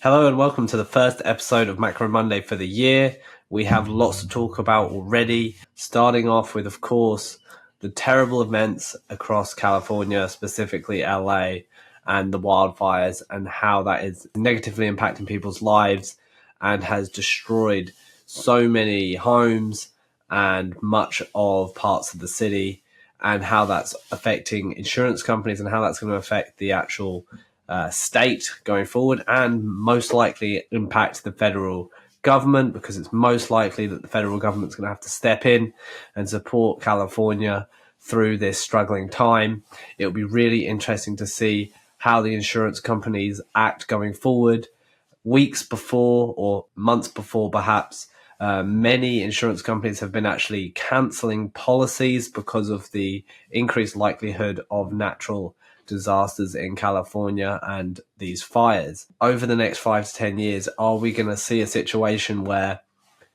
Hello and welcome to the first episode of Macro Monday for the year. We have lots to talk about already, starting off with, of course, the terrible events across California, specifically LA, and the wildfires, and how that is negatively impacting people's lives and has destroyed so many homes and much of parts of the city, and how that's affecting insurance companies and how that's going to affect the actual state going forward, and most likely impact the federal government, because it's most likely that the federal government's going to have to step in and support California through this struggling time. It'll be really interesting to see how the insurance companies act going forward. Weeks before, or months before perhaps, many insurance companies have been actually cancelling policies because of the increased likelihood of natural disasters in California and these fires. Over the next 5 to 10 years, are we going to see a situation where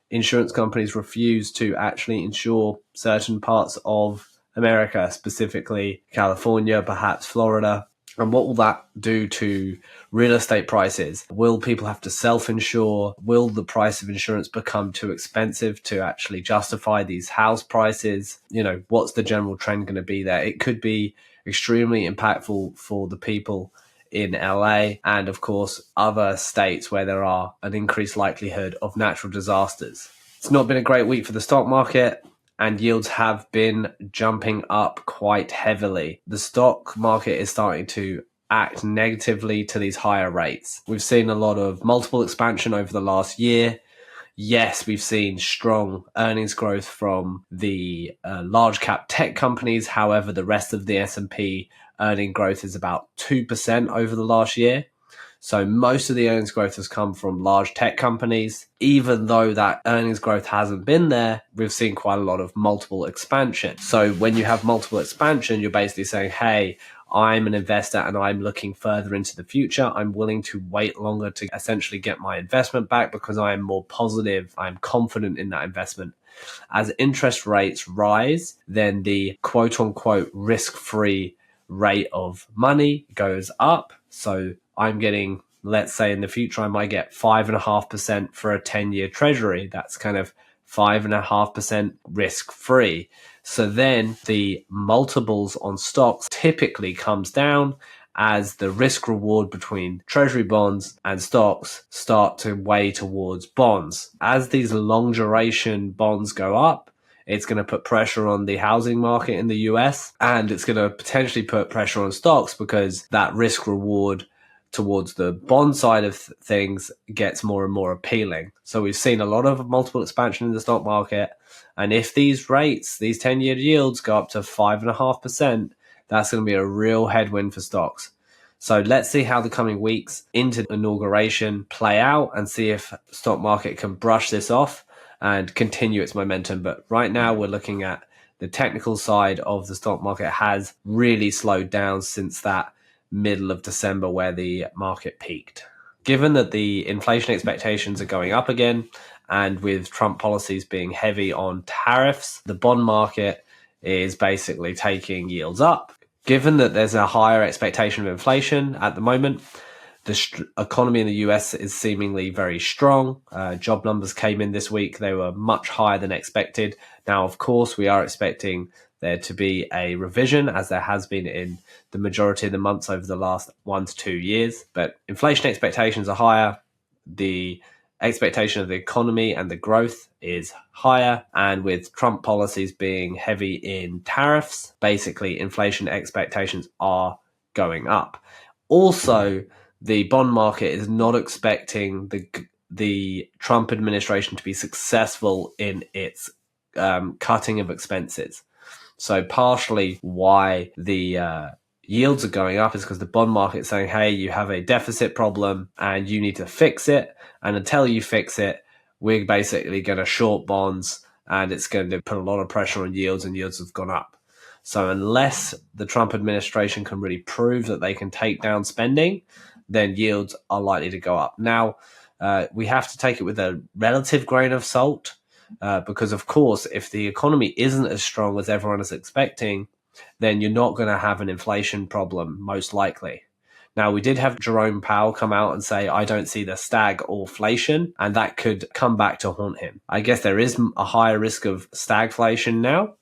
insurance companies refuse to actually insure certain parts of America, specifically California, perhaps Florida? And what will that do to real estate prices? Will people have to self-insure? Will the price of insurance become too expensive to actually justify these house prices? What's the general trend going to be there? It could be extremely impactful for the people in LA and, of course, other states where there are an increased likelihood of natural disasters. It's not been a great week for the stock market, and yields have been jumping up quite heavily. The stock market is starting to act negatively to these higher rates. We've seen a lot of multiple expansion over the last year. Yes, we've seen strong earnings growth from the large cap tech companies. However, the rest of the S&P earning growth is about 2% over the last year. So most of the earnings growth has come from large tech companies. Even though that earnings growth hasn't been there, we've seen quite a lot of multiple expansion. So when you have multiple expansion, you're basically saying, hey, I'm an investor and I'm looking further into the future. I'm willing to wait longer to essentially get my investment back because I am more positive. I'm confident in that investment. As interest rates rise, then the quote unquote risk-free rate of money goes up. So I'm getting, let's say in the future, I might get 5.5% for a 10-year treasury. That's kind of 5.5% risk-free. So then the multiples on stocks typically comes down as the risk reward between treasury bonds and stocks start to weigh towards bonds. As these long duration bonds go up, it's going to put pressure on the housing market in the US, and it's going to potentially put pressure on stocks because that risk reward towards the bond side of things gets more and more appealing. So we've seen a lot of multiple expansion in the stock market. And if these rates, these 10-year yields go up to 5.5%, that's going to be a real headwind for stocks. So let's see how the coming weeks into inauguration play out and see if the stock market can brush this off and continue its momentum. But right now we're looking at the technical side of the stock market has really slowed down since that middle of December where the market peaked. Given that the inflation expectations are going up again, and with Trump policies being heavy on tariffs, the bond market is basically taking yields up. Given that there's a higher expectation of inflation at the moment, the economy in the US is seemingly very strong. Job numbers came in this week. They were much higher than expected. Now, of course, we are expecting there to be a revision, as there has been in the majority of the months over the last 1 to 2 years. But inflation expectations are higher. The expectation of the economy and the growth is higher. And with Trump policies being heavy in tariffs, basically inflation expectations are going up. Also, the bond market is not expecting the Trump administration to be successful in its cutting of expenses. So partially why the yields are going up is because the bond market is saying, hey, you have a deficit problem and you need to fix it. And until you fix it, we're basically going to short bonds, and it's going to put a lot of pressure on yields, and yields have gone up. So unless the Trump administration can really prove that they can take down spending, then yields are likely to go up. Now, we have to take it with a relative grain of salt. Because, of course, if the economy isn't as strong as everyone is expecting, then you're not going to have an inflation problem, most likely. Now, we did have Jerome Powell come out and say, I don't see the stagflation, and that could come back to haunt him. I guess there is a higher risk of stagflation now.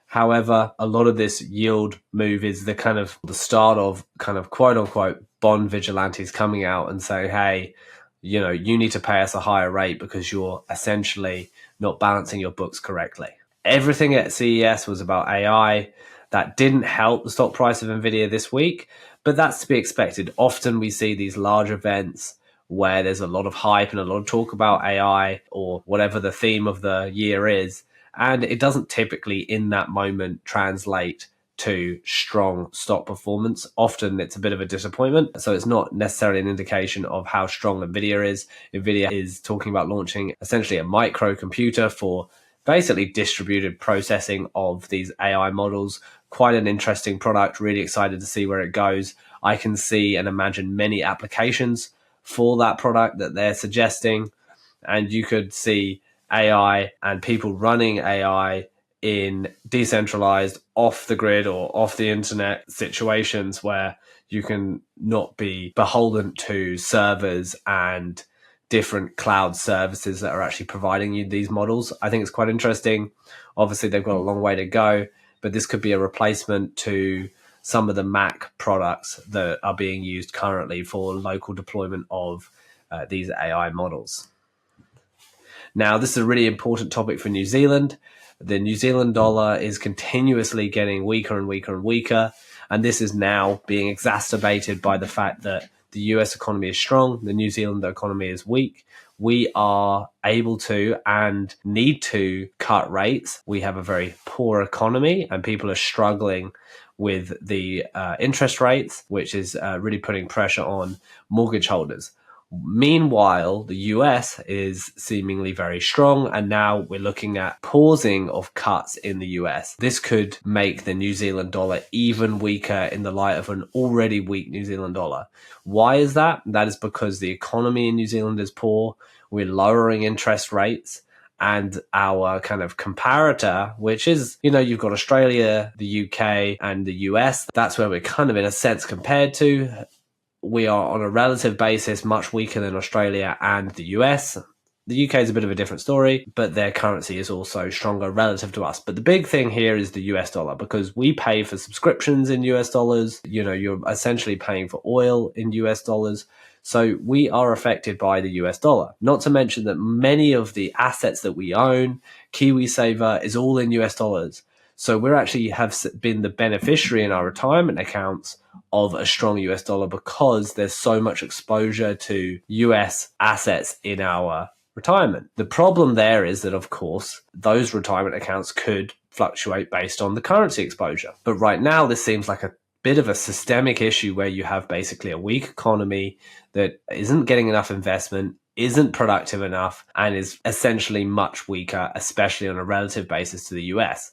However, a lot of this yield move is the start of kind of quote unquote bond vigilantes coming out and saying, hey, you need to pay us a higher rate because you're essentially not balancing your books correctly. Everything at CES was about AI. That didn't help the stock price of NVIDIA this week, but that's to be expected. Often we see these large events where there's a lot of hype and a lot of talk about AI or whatever the theme of the year is, and it doesn't typically in that moment translate to strong stock performance. Often it's a bit of a disappointment. So it's not necessarily an indication of how strong NVIDIA is. NVIDIA is talking about launching essentially a microcomputer for basically distributed processing of these AI models. Quite an interesting product. Really excited to see where it goes. I can see and imagine many applications for that product that they're suggesting. And you could see AI and people running AI in decentralized, off the grid or off the internet situations where you can not be beholden to servers and different cloud services that are actually providing you these models. I think it's quite interesting. Obviously, they've got a long way to go, but this could be a replacement to some of the Mac products that are being used currently for local deployment of these AI models. Now, this is a really important topic for New Zealand. The New Zealand dollar is continuously getting weaker and weaker and weaker, and this is now being exacerbated by the fact that the US economy is strong, the New Zealand economy is weak. We are able to and need to cut rates. We have a very poor economy and people are struggling with the interest rates, which is really putting pressure on mortgage holders. Meanwhile, the US is seemingly very strong, and now we're looking at pausing of cuts in the US. This could make the New Zealand dollar even weaker in the light of an already weak New Zealand dollar. Why is that? That is because the economy in New Zealand is poor. We're lowering interest rates. And our kind of comparator, which is, you've got Australia, the UK, and the US. That's where we're kind of in a sense compared to. We are on a relative basis much weaker than Australia and the US. The UK is a bit of a different story, but their currency is also stronger relative to us. But the big thing here is the US dollar, because we pay for subscriptions in US dollars. You're essentially paying for oil in US dollars. So we are affected by the US dollar. Not to mention that many of the assets that we own, KiwiSaver, is all in US dollars. So we're actually have been the beneficiary in our retirement accounts of a strong US dollar because there's so much exposure to US assets in our retirement. The problem there is that, of course, those retirement accounts could fluctuate based on the currency exposure. But right now, this seems like a bit of a systemic issue where you have basically a weak economy that isn't getting enough investment, isn't productive enough, and is essentially much weaker, especially on a relative basis to the US.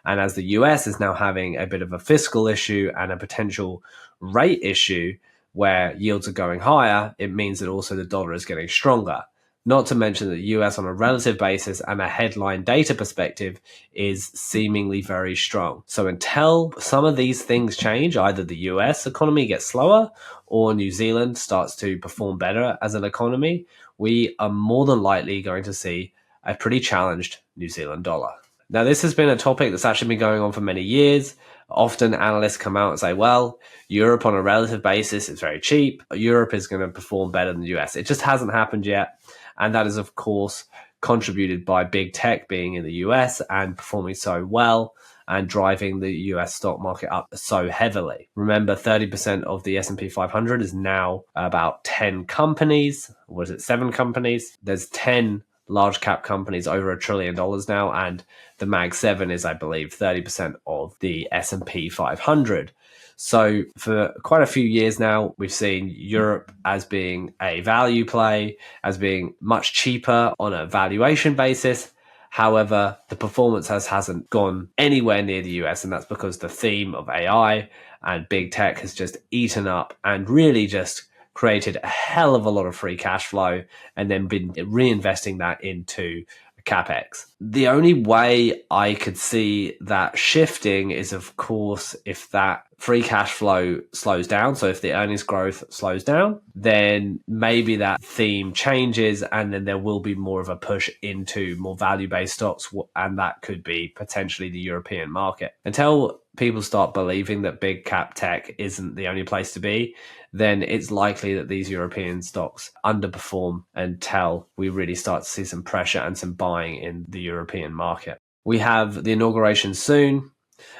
And as the US is now having a bit of a fiscal issue and a potential rate issue where yields are going higher, it means that also the dollar is getting stronger. Not to mention that the US on a relative basis and a headline data perspective is seemingly very strong. So until some of these things change, either the US economy gets slower or New Zealand starts to perform better as an economy, we are more than likely going to see a pretty challenged New Zealand dollar. Now, this has been a topic that's actually been going on for many years. Often analysts come out and say, well, Europe on a relative basis is very cheap. Europe is going to perform better than the US. It just hasn't happened yet. And that is, of course, contributed by big tech being in the US and performing so well and driving the US stock market up so heavily. Remember, 30% of the S&P 500 is now about 10 companies. Or is it 7 companies? There's 10 large cap companies over $1 trillion now, and the Mag 7 is, I believe, 30% of the S&P 500. So for quite a few years now, we've seen Europe as being a value play, as being much cheaper on a valuation basis. However, the performance hasn't gone anywhere near the US, and that's because the theme of AI and big tech has just eaten up and really just created a hell of a lot of free cash flow and then been reinvesting that into capex. The only way I could see that shifting is, of course, if that free cash flow slows down. So if the earnings growth slows down, then maybe that theme changes and then there will be more of a push into more value-based stocks, and that could be potentially the European market. Until people start believing that big cap tech isn't the only place to be, then it's likely that these European stocks underperform until we really start to see some pressure and some buying in the European market. We have the inauguration soon.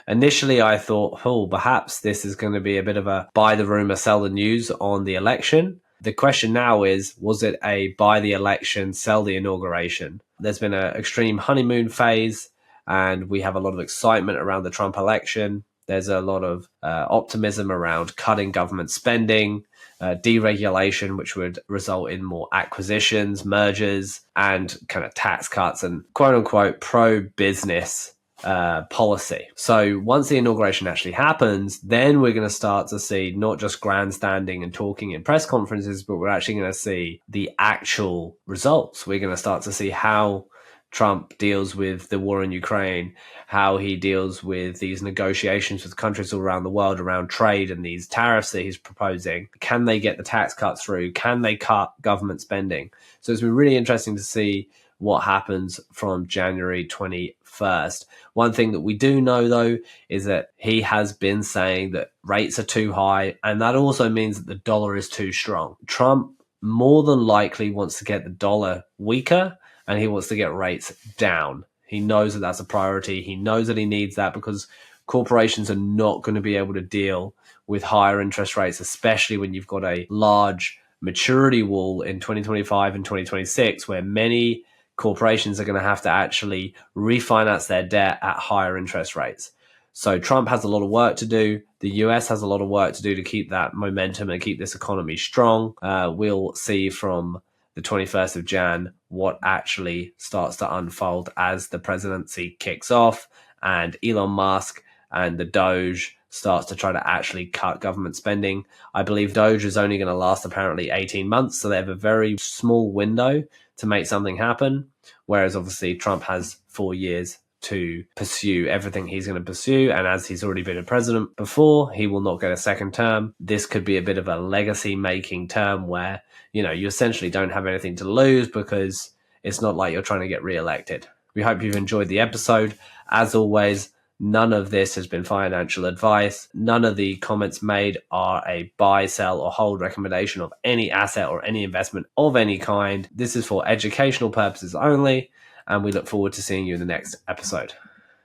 Initially, I thought, perhaps this is going to be a bit of a buy the rumor, sell the news on the election. The question now is, was it a buy the election, sell the inauguration? There's been an extreme honeymoon phase, and we have a lot of excitement around the Trump election. There's a lot of optimism around cutting government spending, deregulation, which would result in more acquisitions, mergers, and kind of tax cuts and quote unquote pro-business policy. So once the inauguration actually happens, then we're going to start to see not just grandstanding and talking in press conferences, but we're actually going to see the actual results. We're going to start to see how Trump deals with the war in Ukraine, how he deals with these negotiations with countries all around the world around trade and these tariffs that he's proposing. Can they get the tax cuts through? Can they cut government spending? So it's been really interesting to see what happens from January 21st. One thing that we do know, though, is that he has been saying that rates are too high, and that also means that the dollar is too strong. Trump more than likely wants to get the dollar weaker, and he wants to get rates down. He knows that that's a priority. He knows that he needs that because corporations are not going to be able to deal with higher interest rates, especially when you've got a large maturity wall in 2025 and 2026, where many corporations are going to have to actually refinance their debt at higher interest rates. So Trump has a lot of work to do. The US has a lot of work to do to keep that momentum and keep this economy strong. We'll see from the 21st of Jan what actually starts to unfold as the presidency kicks off and Elon Musk and the Doge starts to try to actually cut government spending. I believe Doge is only going to last apparently 18 months, so they have a very small window to make something happen, whereas obviously Trump has 4 years to pursue everything he's going to pursue, and as he's already been a president before, he will not get a second term. This could be a bit of a legacy-making term where, you essentially don't have anything to lose because it's not like you're trying to get re-elected. We hope you've enjoyed the episode. As always, none of this has been financial advice. None of the comments made are a buy, sell, or hold recommendation of any asset or any investment of any kind. This is for educational purposes only, and we look forward to seeing you in the next episode.